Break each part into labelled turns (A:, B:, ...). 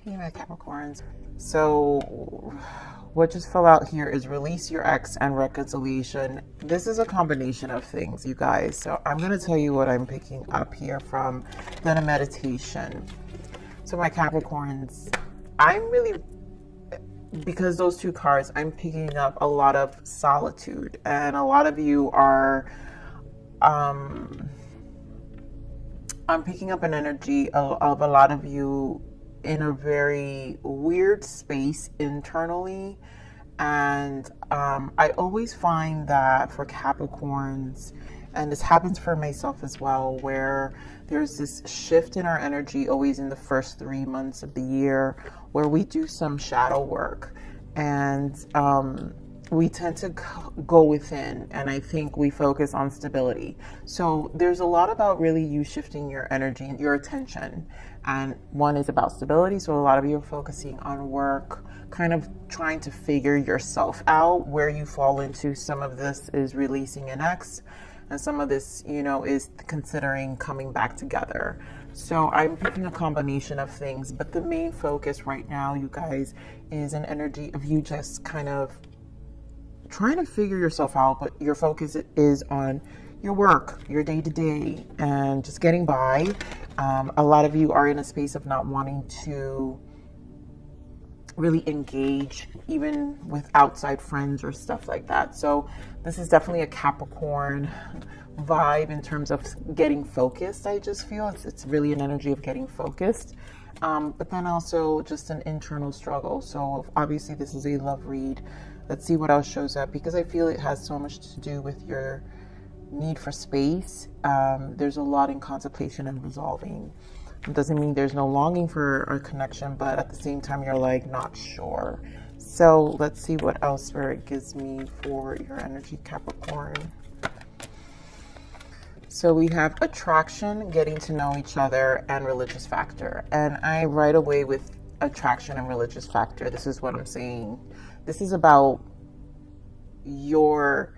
A: Hey, my Capricorns. So what just fell out here is release your ex and reconciliation. This is a combination of things, you guys. So I'm going to tell you what I'm picking up here from the meditation. So my Capricorns, I'm really, because those two cards, I'm picking up a lot of solitude, and a lot of you are, I'm picking up an energy of a lot of you in a very weird space internally. And I always find that for Capricorns, and this happens for myself as well, where there's this shift in our energy always in the first 3 months of the year where we do some shadow work, and we tend to go within, and I think we focus on stability. So there's a lot about really you shifting your energy and your attention, and one is about stability. So a lot of you are focusing on work, kind of trying to figure yourself out, where you fall into. Some of this is releasing an ex, and some of this, you know, is considering coming back together. So I'm picking a combination of things, but the main focus right now, you guys, is an energy of you just kind of trying to figure yourself out, but your focus is on your work, your day-to-day, and just getting by. A lot of you are in a space of not wanting to really engage even with outside friends or stuff like that. So this is definitely a Capricorn vibe in terms of getting focused. I just feel it's really an energy of getting focused, but then also just an internal struggle. So obviously this is a love read. Let's see what else shows up, because I feel it has so much to do with your need for space. There's a lot in contemplation and resolving. It doesn't mean there's no longing for a connection, but at the same time, you're like not sure. So let's see what else Spirit gives me for your energy, Capricorn. So we have attraction, getting to know each other, and religious factor. And I right away with attraction and religious factor, this is what I'm saying. This is about your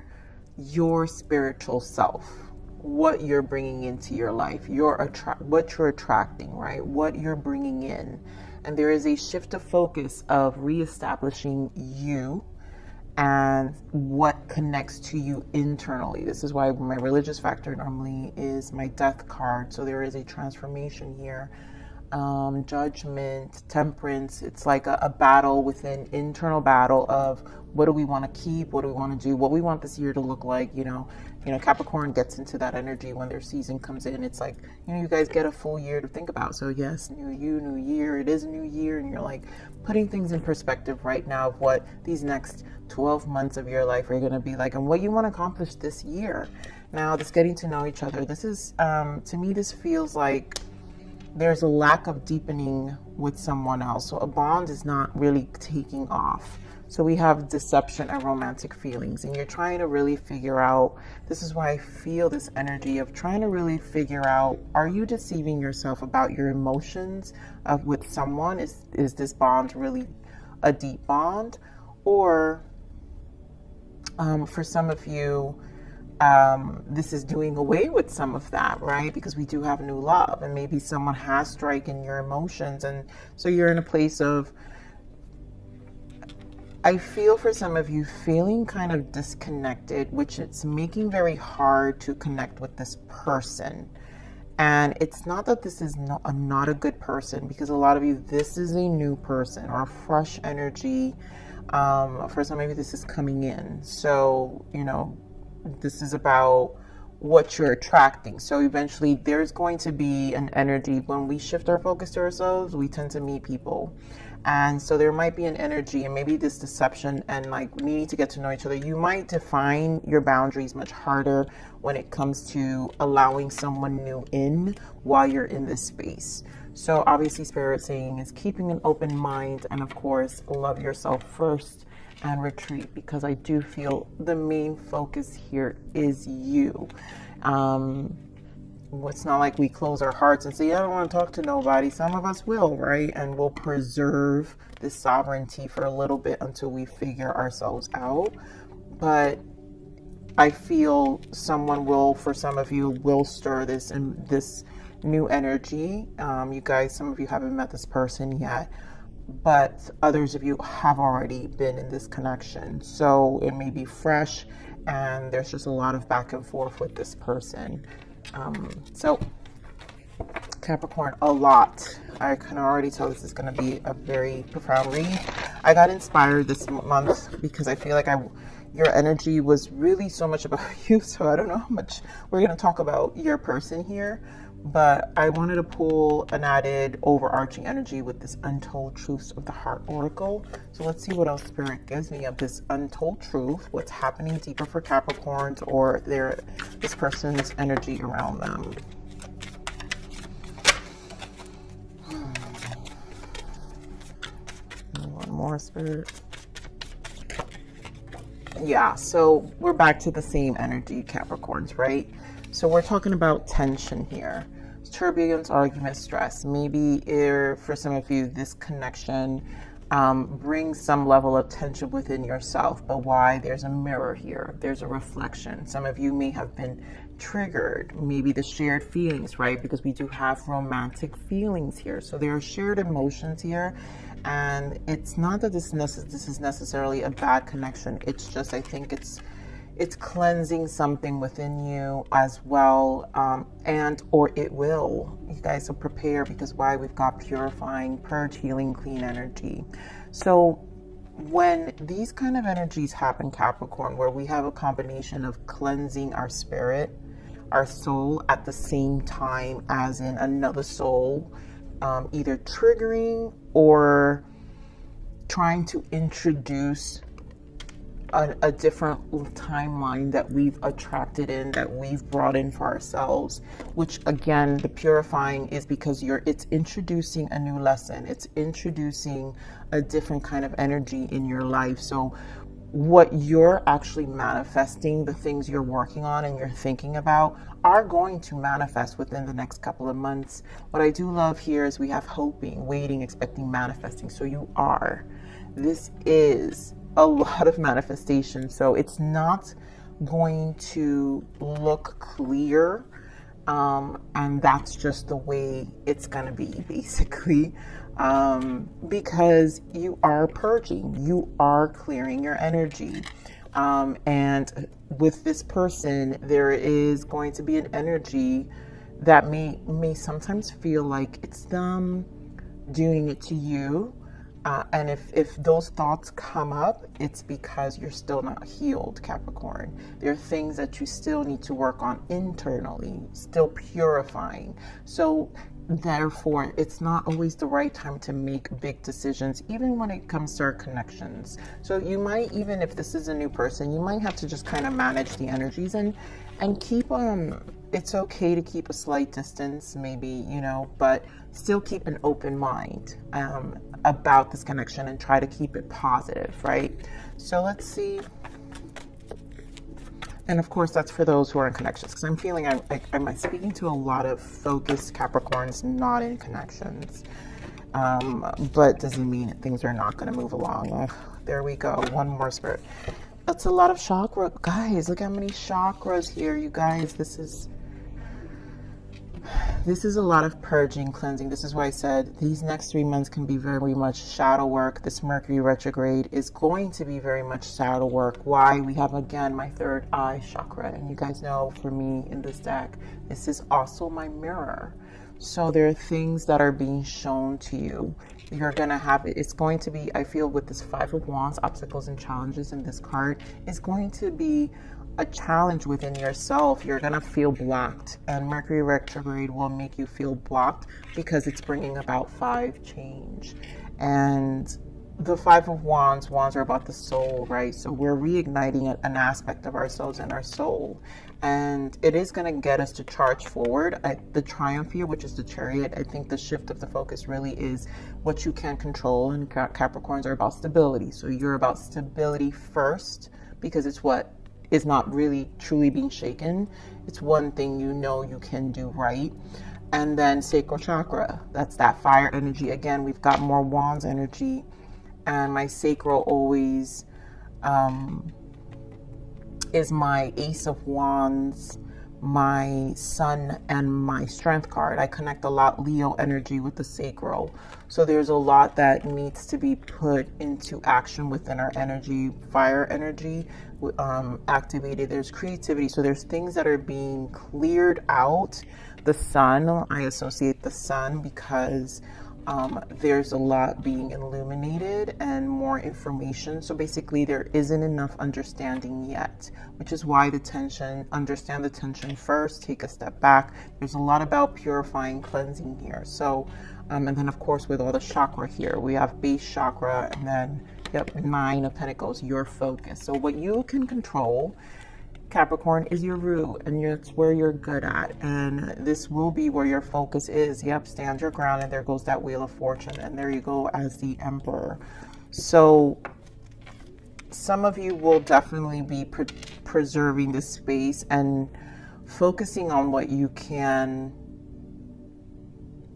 A: spiritual self, what you're bringing into your life, what you're attracting, right? What you're bringing in. And there is a shift of focus of reestablishing you and what connects to you internally. This is why my religious factor normally is my death card. So there is a transformation here. Judgment, temperance. It's like a battle within, internal battle of what do we want to keep, what do we want to do, what we want this year to look like. You know, Capricorn gets into that energy when their season comes in. It's like, you guys get a full year to think about. So yes, new you, new year. It is a new year, and you're like putting things in perspective right now of what these next 12 months of your life are going to be like, and what you want to accomplish this year. Now, this getting to know each other. This is, to me, this feels like there's a lack of deepening with someone else. So a bond is not really taking off. So we have deception and romantic feelings, and you're trying to really figure out, this is why I feel this energy of trying to really figure out, are you deceiving yourself about your emotions with someone? Is this bond really a deep bond? Or for some of you, this is doing away with some of that, right? Because we do have new love, and maybe someone has strike in your emotions, and so you're in a place of, I feel for some of you feeling kind of disconnected, which it's making very hard to connect with this person. And it's not that this is not a good person, because a lot of you, this is a new person or a fresh energy. For some of you, this is coming in. So, this is about what you're attracting. So eventually there's going to be an energy when we shift our focus to ourselves, we tend to meet people. And so there might be an energy, and maybe this deception and like needing to get to know each other. You might define your boundaries much harder when it comes to allowing someone new in while you're in this space. So obviously Spirit saying is keeping an open mind, and of course, love yourself first and retreat, because I do feel the main focus here is you. It's not like we close our hearts and say, I don't want to talk to nobody. Some of us will, right? And we'll preserve this sovereignty for a little bit until we figure ourselves out. But I feel someone will, for some of you, will stir this new energy. You guys, some of you haven't met this person yet, but others of you have already been in this connection. So it may be fresh, and there's just a lot of back and forth with this person. So Capricorn, a lot. I can already tell this is going to be a very profound read. I got inspired this month because I feel like your energy was really so much about you. So I don't know how much we're going to talk about your person here, but I wanted to pull an added overarching energy with this Untold Truths of the Heart Oracle. So let's see what else Spirit gives me of this untold truth, what's happening deeper for Capricorns, or this person's energy around them. One more, Spirit. Yeah, so we're back to the same energy, Capricorns, right? So we're talking about tension here. Turbulence, argument, stress. Maybe for some of you, this connection brings some level of tension within yourself. But why? There's a mirror here. There's a reflection. Some of you may have been triggered. Maybe the shared feelings, right? Because we do have romantic feelings here. So there are shared emotions here. And it's not that this is necessarily a bad connection. It's just, I think it's cleansing something within you as well, or it will. You guys will prepare, because why? We've got purifying, purge, healing, clean energy. So when these kind of energies happen, Capricorn, where we have a combination of cleansing our spirit, our soul, at the same time as in another soul, either triggering or trying to introduce a different timeline that we've attracted in, that we've brought in for ourselves, which again, the purifying is because it's introducing a new lesson. It's introducing a different kind of energy in your life. So what you're actually manifesting, the things you're working on and you're thinking about, are going to manifest within the next couple of months. What I do love here is we have hoping, waiting, expecting, manifesting. So you are. This is a lot of manifestation. So it's not going to look clear. And that's just the way it's going to be, basically. Because you are purging, you are clearing your energy. And with this person, there is going to be an energy that may sometimes feel like it's them doing it to you. And if those thoughts come up, it's because you're still not healed, Capricorn. There are things that you still need to work on internally, still purifying. So therefore, it's not always the right time to make big decisions, even when it comes to our connections. So you might, even if this is a new person, you might have to just kind of manage the energies and keep, it's okay to keep a slight distance, maybe, but still keep an open mind about this connection and try to keep it positive, right? So let's see. And of course, that's for those who are in connections, because I'm feeling I'm speaking to a lot of focused Capricorns not in connections. But doesn't mean things are not going to move along. There we go. One more, Spirit. That's a lot of chakra. Guys, look how many chakras here, you guys. This is a lot of purging, cleansing. This is why I said these next 3 months can be very much shadow work. This Mercury retrograde is going to be very much shadow work. Why? We have, again, my third eye chakra. And you guys know, for me in this deck, this is also my mirror. So there are things that are being shown to you. You're going to have it. It's going to be, I feel, with this Five of Wands, obstacles and challenges in this card, is going to be a challenge within yourself. You're going to feel blocked, and Mercury retrograde will make you feel blocked because it's bringing about 5 change. And the Five of Wands are about the soul, right? So we're reigniting an aspect of ourselves and our soul, and it is going to get us to charge forward. The Triumph here, which is the Chariot, I think the shift of the focus really is what you can control, and Capricorns are about stability. So you're about stability first, because it's what is not really truly being shaken. It's one thing you can do right. And then sacral chakra, that's that fire energy. Again, we've got more Wands energy, and my sacral always is my Ace of Wands, my sun and my strength card. I connect a lot Leo energy with the sacral. So there's a lot that needs to be put into action within our energy. Fire energy activated. There's creativity. So there's things that are being cleared out. The sun, I associate the sun because there's a lot being illuminated and more information. So basically there isn't enough understanding yet, which is why the tension, understand the tension first, take a step back. There's a lot about purifying, cleansing here. So, and then of course with all the chakra here, we have base chakra and then, yep, 9 of Pentacles, your focus. So what you can control, Capricorn, is your root, and it's where you're good at, and this will be where your focus is. Yep, stand your ground, and there goes that Wheel of Fortune, and there you go as the Emperor. So some of you will definitely be preserving this space and focusing on what you can,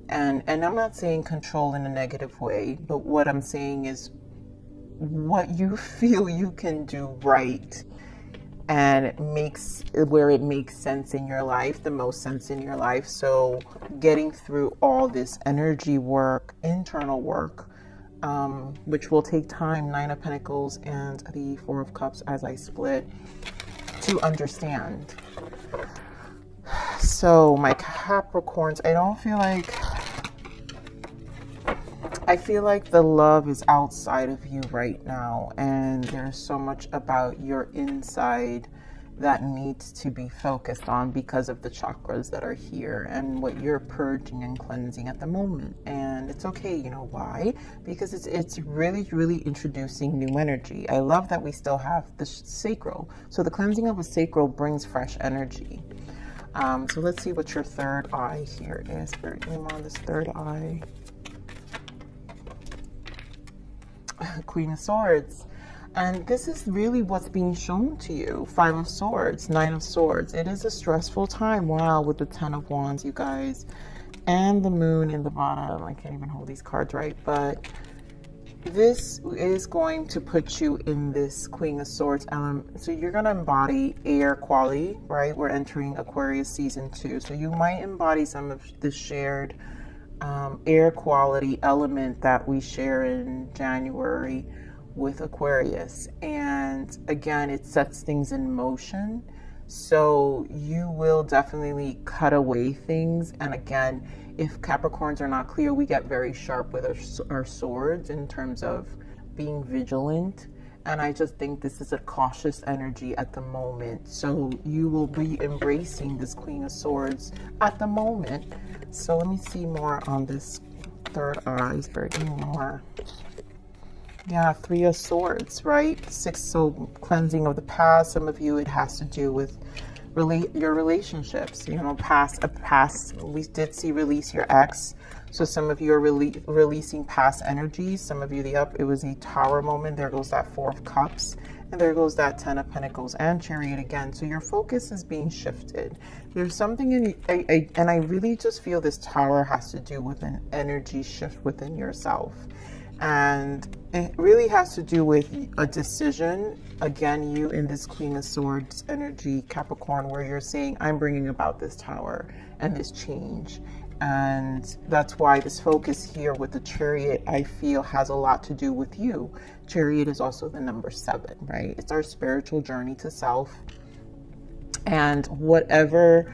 A: and I'm not saying control in a negative way, but what I'm saying is what you feel you can do right, and it makes where it makes sense in your life, the most sense in your life. So getting through all this energy work, internal work, which will take time, 9 of Pentacles and the 4 of Cups as I split, to understand. So my Capricorns, I feel like the love is outside of you right now, and there's so much about your inside that needs to be focused on because of the chakras that are here and what you're purging and cleansing at the moment. And it's okay, you know why? Because it's really, really introducing new energy. I love that we still have the sacral. So the cleansing of a sacral brings fresh energy. So let's see what your third eye here is. Spirit, name on this third eye. Queen of Swords. And this is really what's being shown to you. 5 of Swords, 9 of Swords. It is a stressful time. Wow, with the 10 of Wands, you guys. And the Moon in the bottom. I can't even hold these cards right. But this is going to put you in this Queen of Swords element. So you're going to embody air quality, right? We're entering Aquarius season 2. So you might embody some of the shared air quality element that we share in January with Aquarius. And again, it sets things in motion. So you will definitely cut away things. And again, if Capricorns are not clear, we get very sharp with our swords in terms of being vigilant. And I just think this is a cautious energy at the moment. So you will be embracing this Queen of Swords at the moment. So let me see more on this third eye. Spirit, give me more. Yeah, 3 of Swords, right? 6, so cleansing of the past. Some of you, it has to do with your relationships. You know, past. We did see release your ex. So some of you are releasing past energies. Some of you, it was a Tower moment. There goes that 4 of Cups. And there goes that 10 of Pentacles and Chariot again. So your focus is being shifted. There's something and I really just feel this Tower has to do with an energy shift within yourself. And it really has to do with a decision. Again, you in this Queen of Swords energy, Capricorn, where you're saying, I'm bringing about this Tower and this change. And that's why this focus here with the Chariot, I feel, has a lot to do with you. Chariot is also the number 7, right? It's our spiritual journey to self. And whatever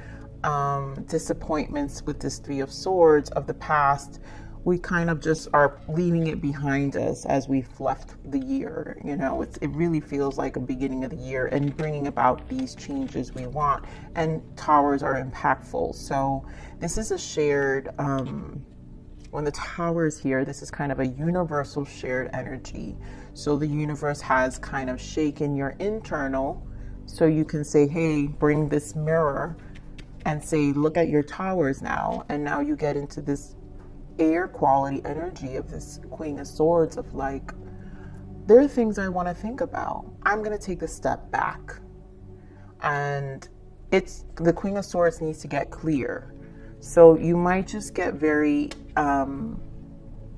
A: disappointments with this 3 of Swords of the past, we kind of just are leaving it behind us as we've left the year. You know, it really feels like a beginning of the year and bringing about these changes we want. And Towers are impactful. So this is a shared, when the Tower is here, this is kind of a universal shared energy. So the universe has kind of shaken your internal. So you can say, hey, bring this mirror and say, look at your Towers now. And now you get into this air quality energy of this Queen of Swords of like, there are things I want to think about. I'm going to take a step back. And it's the Queen of Swords needs to get clear. So you might just get very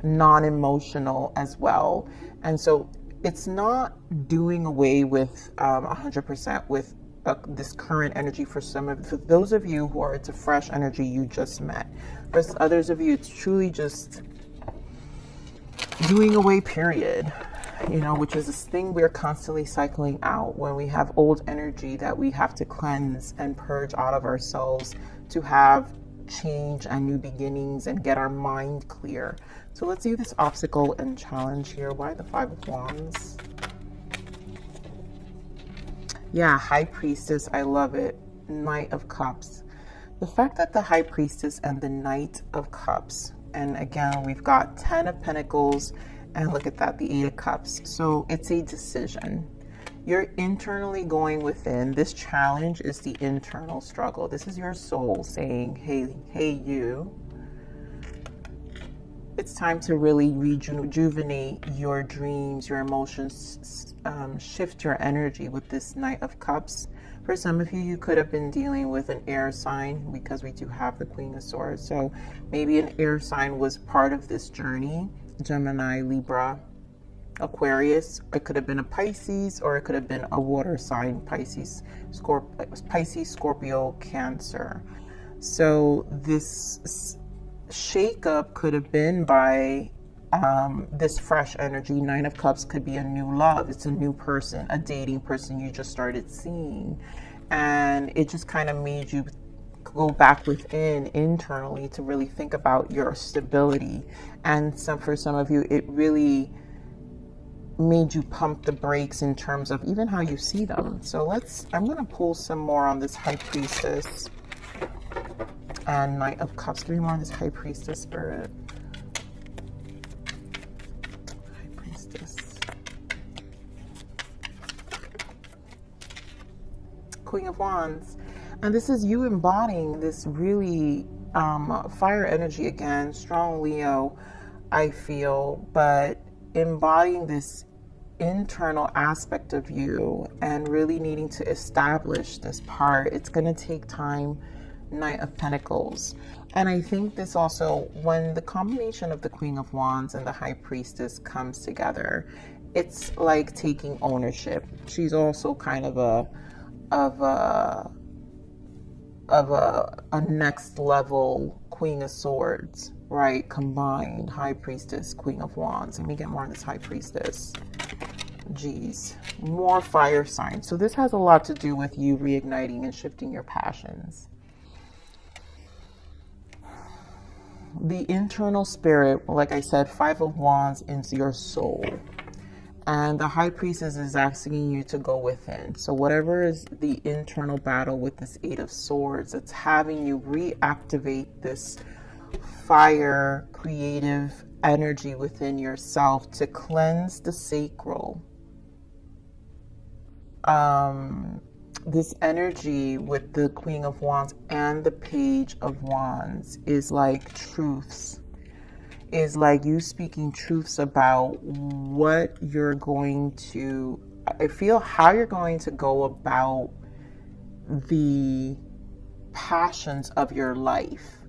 A: non-emotional as well. And so it's not doing away with 100% with this current energy for for those of you who are, it's a fresh energy you just met. For others of you, it's truly just doing away, period. You know, which is this thing we're constantly cycling out when we have old energy that we have to cleanse and purge out of ourselves to have change and new beginnings and get our mind clear. So let's see this obstacle and challenge here. Why the Five of Wands? Yeah, High Priestess, I love it. Knight of Cups. The fact that the High Priestess and the Knight of Cups, and again, we've got 10 of Pentacles, and look at that, the Eight of Cups. So it's a decision. You're internally going within. This challenge is the internal struggle. This is your soul saying, hey, you. It's time to really rejuvenate your dreams, your emotions, shift your energy with this Knight of Cups. For some of you, you could have been dealing with an air sign because we do have the Queen of Swords. So maybe an air sign was part of this journey. Gemini, Libra, Aquarius. It could have been a Pisces, or it could have been a water sign, Pisces, Scorpio, Cancer. So this shakeup could have been by this fresh energy. Nine of Cups could be a new love. It's a new person, a dating person you just started seeing. And it just kind of made you go back within internally to really think about your stability. And for some of you, it really made you pump the brakes in terms of even how you see them. So I'm going to pull some more on this High Priestess and Knight of Cups. 3 more on this High Priestess spirit. High Priestess. Queen of Wands. And this is you embodying this really fire energy again, strong Leo, I feel, but embodying this internal aspect of you and really needing to establish this part. It's going to take time. Knight of Pentacles. And I think this also, when the combination of the Queen of Wands and the High Priestess comes together, it's like taking ownership. She's also kind of a next level Queen of Swords, right? Combined High Priestess, Queen of Wands. Let me get more on this High Priestess. Geez, more fire signs. So this has a lot to do with you reigniting and shifting your passions. The internal spirit, like I said, Five of Wands into your soul. And the High Priestess is asking you to go within. So whatever is the internal battle with this Eight of Swords, it's having you reactivate this fire, creative energy within yourself to cleanse the sacral. This energy with the Queen of Wands and the Page of Wands is like truths. Is like you speaking truths about what you're going to, I feel how you're going to go about the passions of your life.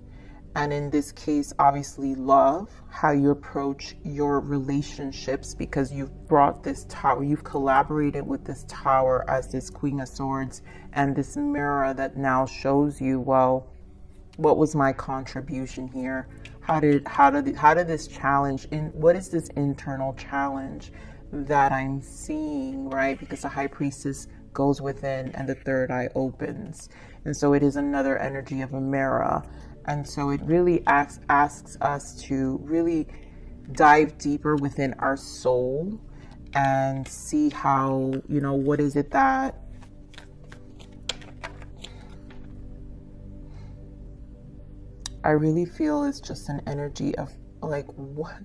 A: And in this case, obviously love, how you approach your relationships, because you've brought this tower, you've collaborated with this tower as this Queen of Swords and this mirror that now shows you, well, what was my contribution here? How did this challenge, what is this internal challenge that I'm seeing, right? Because the High Priestess goes within and the third eye opens. And so it is another energy of a mirror. And so it really asks us to really dive deeper within our soul and see how, you know, what is it that I really feel is just an energy of like what,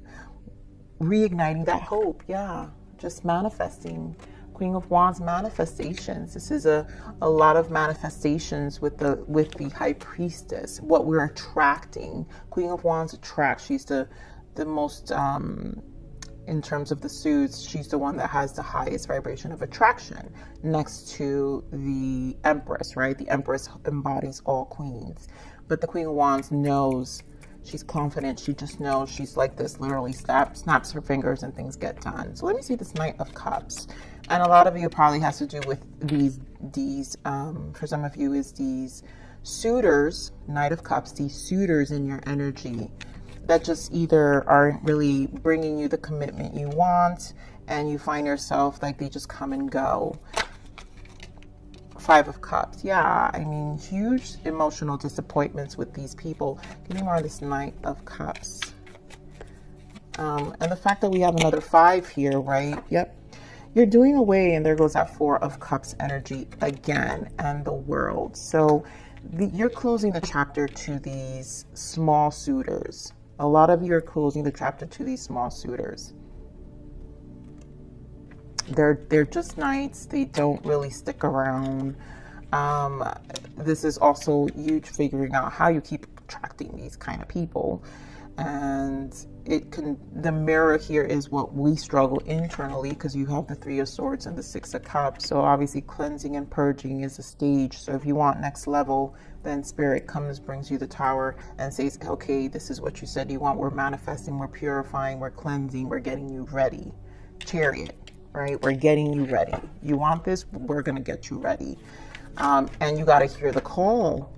A: reigniting that hope. Yeah, just manifesting. Queen of Wands, manifestations. This is a lot of manifestations with the High Priestess. What we're attracting. Queen of Wands attracts. She's the most in terms of the suits, she's the one that has the highest vibration of attraction next to the Empress, right? The Empress embodies all queens. But the Queen of Wands knows, she's confident, she just knows, she's like this, literally snaps her fingers and things get done. So let me see this Knight of Cups. And a lot of you probably has to do with these for some of you is these suitors, Knight of Cups, these suitors in your energy that just either aren't really bringing you the commitment you want, and you find yourself like they just come and go. Five of Cups. Yeah, I mean, huge emotional disappointments with these people. Give me more of this Knight of Cups. And the fact that we have another 5 here, right? Yep. You're doing away, and there goes that 4 of Cups energy again, and the World. So you're closing the chapter to these small suitors. A lot of you are closing the chapter to these small suitors. They're just knights. They don't really stick around. This is also you figuring out how you keep attracting these kind of people. And the mirror here is what we struggle internally, because you have the 3 of Swords and the 6 of Cups. So obviously cleansing and purging is a stage. So if you want next level, then Spirit comes, brings you the Tower and says, okay, this is what you said you want. We're manifesting, we're purifying, we're cleansing, we're getting you ready. Chariot, right? We're getting you ready. You want this? We're going to get you ready. And you got to hear the call.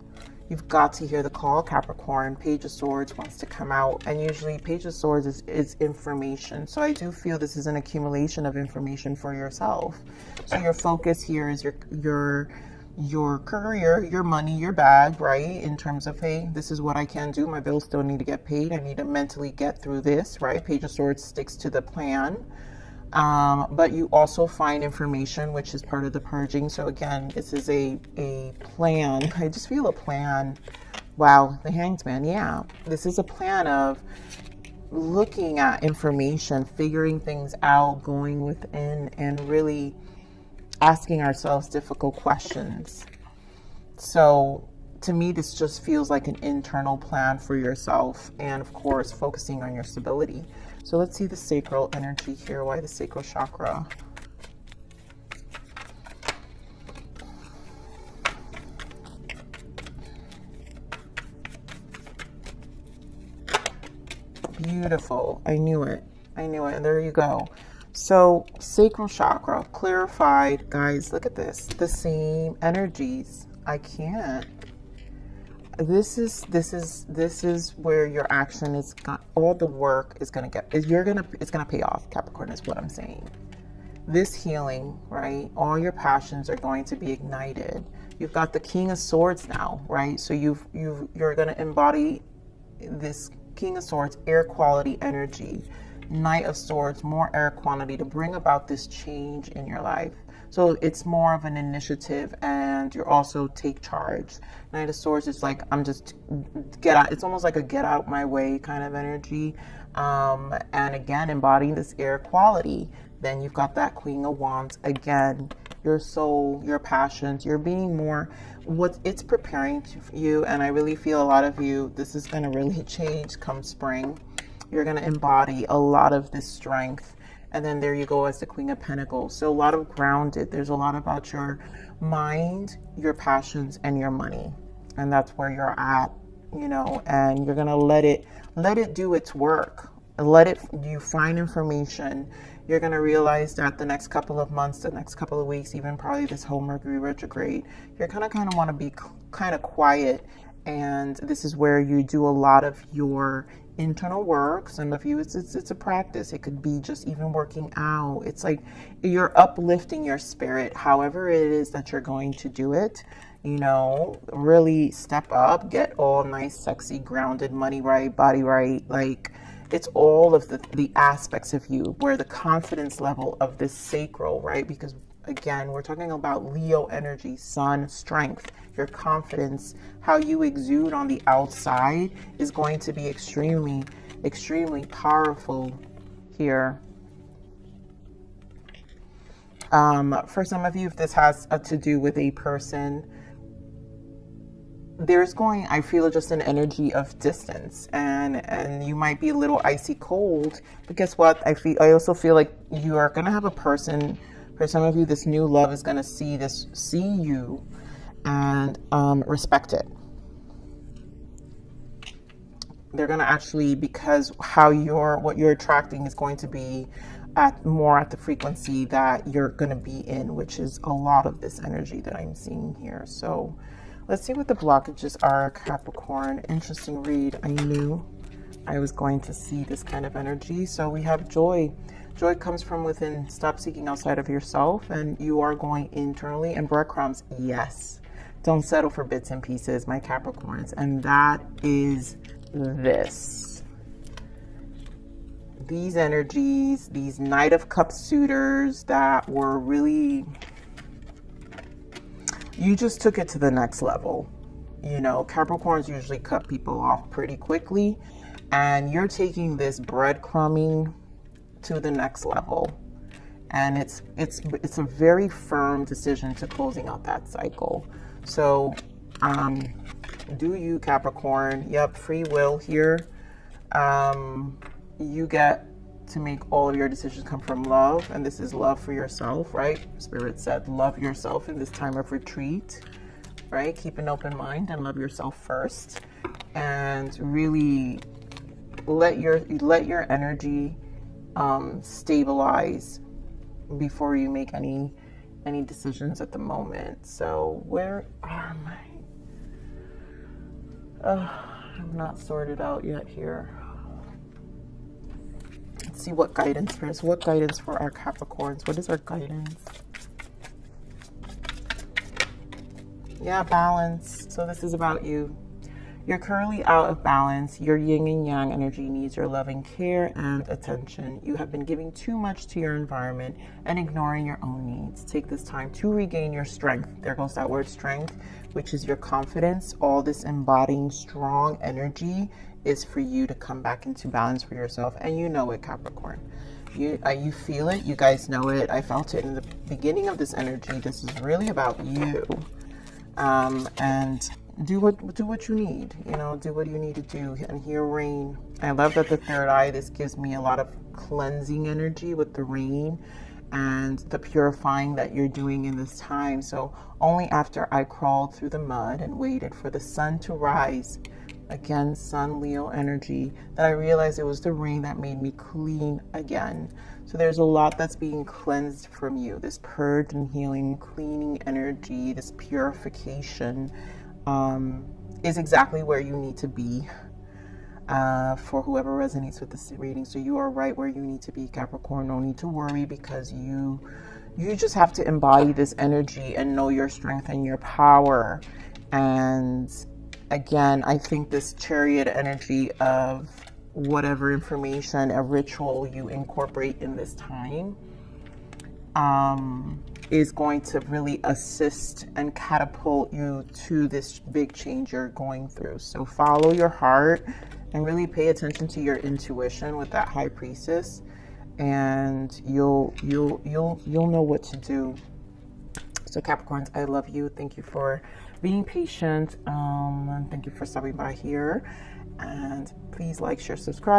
A: You've got to hear the call, Capricorn. Page of Swords wants to come out, and usually Page of Swords is information. So I do feel this is an accumulation of information for yourself. So your focus here is your career, your money, your bag, right? In terms of, hey, this is what I can do. My bills still need to get paid. I need to mentally get through this, right? Page of Swords sticks to the plan. But you also find information, which is part of the purging. So again, this is a plan. I just feel a plan. Wow, the Hanged Man. Yeah, this is a plan of looking at information, figuring things out, going within, and really asking ourselves difficult questions. So to me, this just feels like an internal plan for yourself, and of course, focusing on your stability. So let's see the sacral energy here. Why the sacral chakra? Beautiful. I knew it. I knew it. And there you go. So sacral chakra clarified. Guys, look at this. The same energies. I can't. This is where your action is, all the work is going to get, it's going to pay off, Capricorn, is what I'm saying. This healing, right? All your passions are going to be ignited. You've got the King of Swords now, right? So you're going to embody this King of Swords, air quality energy, Knight of Swords, more air quality to bring about this change in your life. So it's more of an initiative, and you're also take charge. Knight of Swords is like, I'm just get out. It's almost like a get out my way kind of energy. And again, embodying this air quality. Then you've got that Queen of Wands. Again, your soul, your passions, you're being more, what it's preparing you. And I really feel a lot of you, this is going to really change come spring. You're going to embody a lot of this strength. And then there you go as the Queen of Pentacles. So a lot of grounded. There's a lot about your mind, your passions, and your money. And that's where you're at, you know, and you're going to let it do its work. You find information. You're going to realize that the next couple of months, the next couple of weeks, even probably this whole Mercury retrograde, you're going to kind of want to be kind of quiet. And this is where you do a lot of your internal work. Some of you, it's a practice. It could be just even working out. It's like you're uplifting your spirit, however it is that you're going to do it. You know, really step up, get all nice, sexy, grounded, money right, body right. Like it's all of the aspects of you where the confidence level of this sacral, right? Because again, we're talking about Leo energy, sun, strength. Your confidence, how you exude on the outside is going to be extremely, extremely powerful here. For some of you, if this has to do with a person, I feel just an energy of distance, and you might be a little icy cold, but guess what? I also feel like you are going to have a person. For some of you, this new love is going to see you and respect it. They're going to actually, because what you're attracting is going to be more at the frequency that you're going to be in, which is a lot of this energy that I'm seeing here. So let's see what the blockages are, Capricorn. Interesting read. I knew I was going to see this kind of energy. So we have joy. Joy comes from within. Stop seeking outside of yourself, and you are going internally. And breadcrumbs, yes. Don't settle for bits and pieces, my Capricorns. And that is this. These energies, these Knight of Cups suitors that were really, you just took it to the next level. You know, Capricorns usually cut people off pretty quickly, and you're taking this breadcrumbing to the next level. And it's a very firm decision to closing out that cycle. So do you, Capricorn? Yep, free will here. You get to make all of your decisions come from love, and this is love for yourself, right? Spirit said love yourself in this time of retreat, right? Keep an open mind and love yourself first, and really let your energy stabilize before you make any decisions at the moment. So where are my I'm not sorted out yet here. Let's see what guidance first. What guidance for our Capricorns? What is our guidance? Yeah, balance. So this is about you. You're currently out of balance. Your yin and yang energy needs your loving care and attention. You have been giving too much to your environment and ignoring your own needs. Take this time to regain your strength. There goes that word strength, which is your confidence. All this embodying strong energy is for you to come back into balance for yourself. And you know it, Capricorn. You feel it. You guys know it. I felt it in the beginning of this energy. This is really about you. And do what you need, you know, do what you need to do. And here, rain. I love that the third eye, this gives me a lot of cleansing energy with the rain and the purifying that you're doing in this time. So only after I crawled through the mud and waited for the sun to rise, again, Sun, Leo energy, that I realized it was the rain that made me clean again. So there's a lot that's being cleansed from you. This purge and healing, cleaning energy, this purification is exactly where you need to be for whoever resonates with this reading. So you are right where you need to be, Capricorn. No need to worry, because you just have to embody this energy and know your strength and your power. And again, I think this Chariot energy of whatever information, a ritual you incorporate in this time is going to really assist and catapult you to this big change you're going through. So follow your heart and really pay attention to your intuition with that High Priestess, and you'll know what to do. So Capricorns, I love you. Thank you for being patient. And thank you for stopping by here. And please like, share, subscribe.